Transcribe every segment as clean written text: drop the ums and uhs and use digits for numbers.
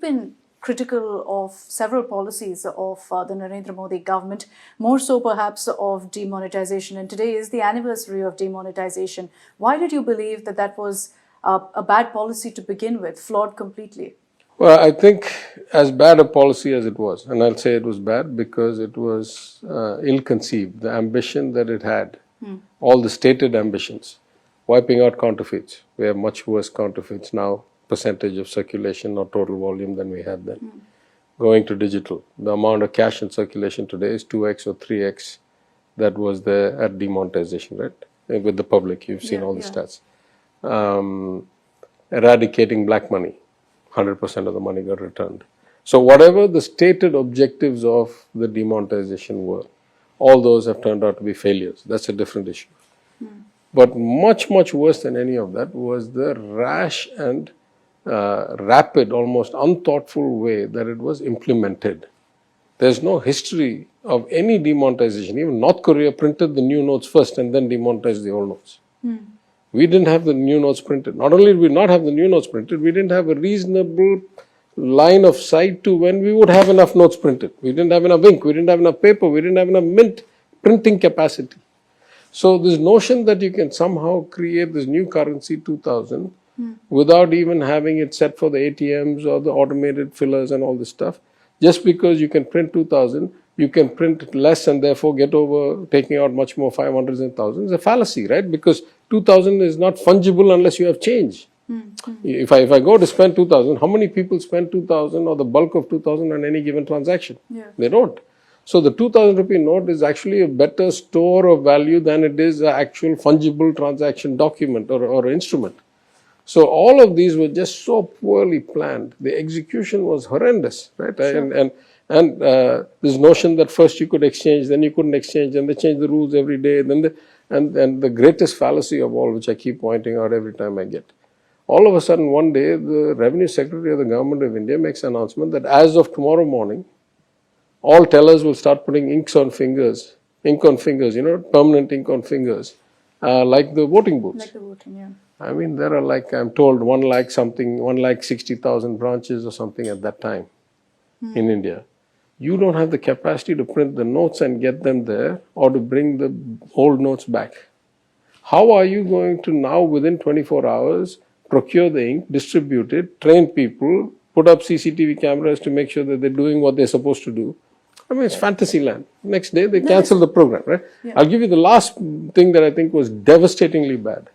been critical of several policies of the Narendra Modi government, more so perhaps of demonetization. And today is the anniversary of demonetization. Why did you believe that that was a bad policy to begin with, flawed completely? Well, I think as bad a policy as it was, and I'll say it was bad because it was ill-conceived, the ambition that it had, all the stated ambitions, wiping out counterfeits. We have much worse counterfeits now, percentage of circulation or total volume than we had then. Going to digital, the amount of cash in circulation today is 2x or 3x that was there at demonetization, right? With the public, you've seen all the stats. Eradicating black money. 100% of the money got returned. So whatever the stated objectives of the demonetization were, all those have turned out to be failures. That's a different issue. But much, much worse than any of that was the rash and rapid, almost unthoughtful way that it was implemented. There's no history of any demonetization. Even North Korea printed the new notes first and then demonetized the old notes. We didn't have the new notes printed. Not only did we not have the new notes printed, we didn't have a reasonable line of sight to when we would have enough notes printed. We didn't have enough ink, we didn't have enough paper, we didn't have enough mint printing capacity. So this notion that you can somehow create this new currency 2000 without even having it set for the ATMs or the automated fillers and all this stuff, just because you can print 2000, you can print less and therefore get over taking out much more 500s and thousands, a fallacy, right? Because 2000 is not fungible unless you have change. If I go to spend 2000, how many people spend 2000 or the bulk of 2000 on any given transaction? They don't. So the 2000 rupee note is actually a better store of value than it is an actual fungible transaction document or instrument. So all of these were just so poorly planned. The execution was horrendous, right? Sure. And this notion that first you could exchange, then you couldn't exchange, and they change the rules every day. And the greatest fallacy of all, which I keep pointing out every time I get. All of a sudden, one day, the Revenue Secretary of the Government of India makes an announcement that as of tomorrow morning, all tellers will start putting ink on fingers, permanent ink on fingers, like the voting booths. Like the voting, yeah. I mean, there are like, I'm told, 1,60,000 branches or something at that time in India. You don't have the capacity to print the notes and get them there or to bring the old notes back. How are you going to now, within 24 hours, procure the ink, distribute it, train people, put up CCTV cameras to make sure that they're doing what they're supposed to do? I mean, it's fantasy land. Next day, they cancel the program, right? Yeah. I'll give you the last thing that I think was devastatingly bad.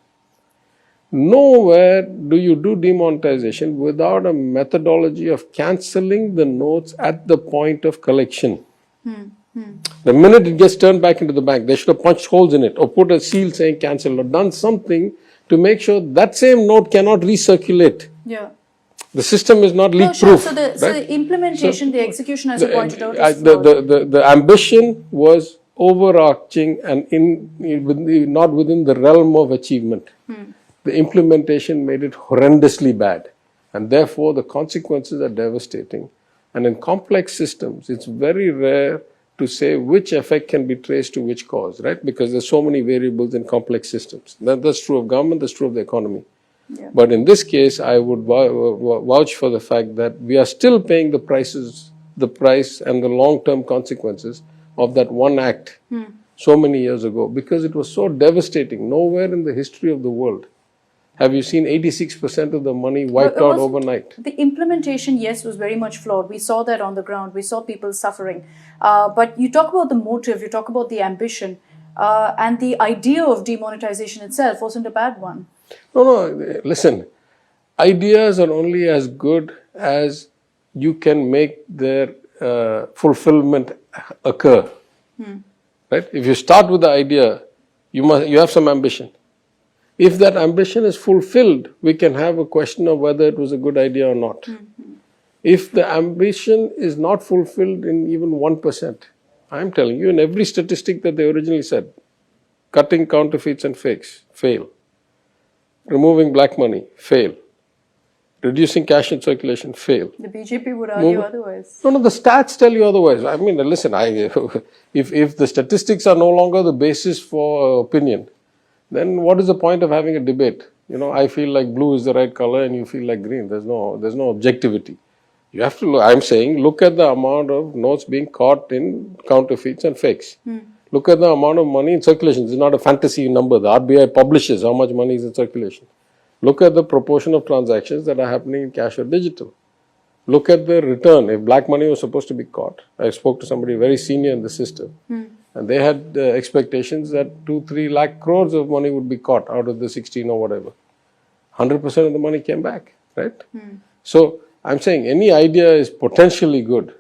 Nowhere do you do demonetization without a methodology of cancelling the notes at the point of collection. The minute it gets turned back into the bank, they should have punched holes in it or put a seal saying cancel or done something to make sure that same note cannot recirculate. Yeah. The system is not leak-proof. So the implementation, the execution, as you pointed out, the ambition was overarching and not within the realm of achievement. The implementation made it horrendously bad, and therefore the consequences are devastating. And in complex systems, it's very rare to say which effect can be traced to which cause, right? Because there's so many variables in complex systems. That's true of government, that's true of the economy. Yeah. But in this case, I would vouch for the fact that we are still paying the price and the long-term consequences of that one act so many years ago, because it was so devastating. Nowhere in the history of the world have you seen 86% of the money wiped out overnight. The implementation, yes, was very much flawed. We saw that on the ground. We saw people suffering. But you talk about the motive, you talk about the ambition, and the idea of demonetization itself wasn't a bad one. No, listen, ideas are only as good as you can make their fulfillment occur. Right? If you start with the idea, you have some ambition. If that ambition is fulfilled, we can have a question of whether it was a good idea or not. If the ambition is not fulfilled in even 1%, I'm telling you, in every statistic that they originally said, cutting counterfeits and fakes, fail. Removing black money, fail. Reducing cash in circulation, fail. The BJP would argue otherwise. No, the stats tell you otherwise. I mean, listen, if the statistics are no longer the basis for opinion, then what is the point of having a debate? I feel like blue is the right color and you feel like green. There's no objectivity. You have to look, I'm saying, look at the amount of notes being caught in counterfeits and fakes. Look at the amount of money in circulation. This is not a fantasy number. The RBI publishes how much money is in circulation. Look at the proportion of transactions that are happening in cash or digital. Look at the return. If black money was supposed to be caught, I spoke to somebody very senior in the system, and they had expectations that 2-3 lakh crores of money would be caught out of the 16 or whatever. 100% of the money came back, right? So I'm saying any idea is potentially good.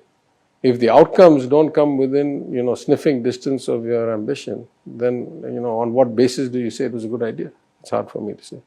If the outcomes don't come within, sniffing distance of your ambition, then, on what basis do you say it was a good idea? It's hard for me to say.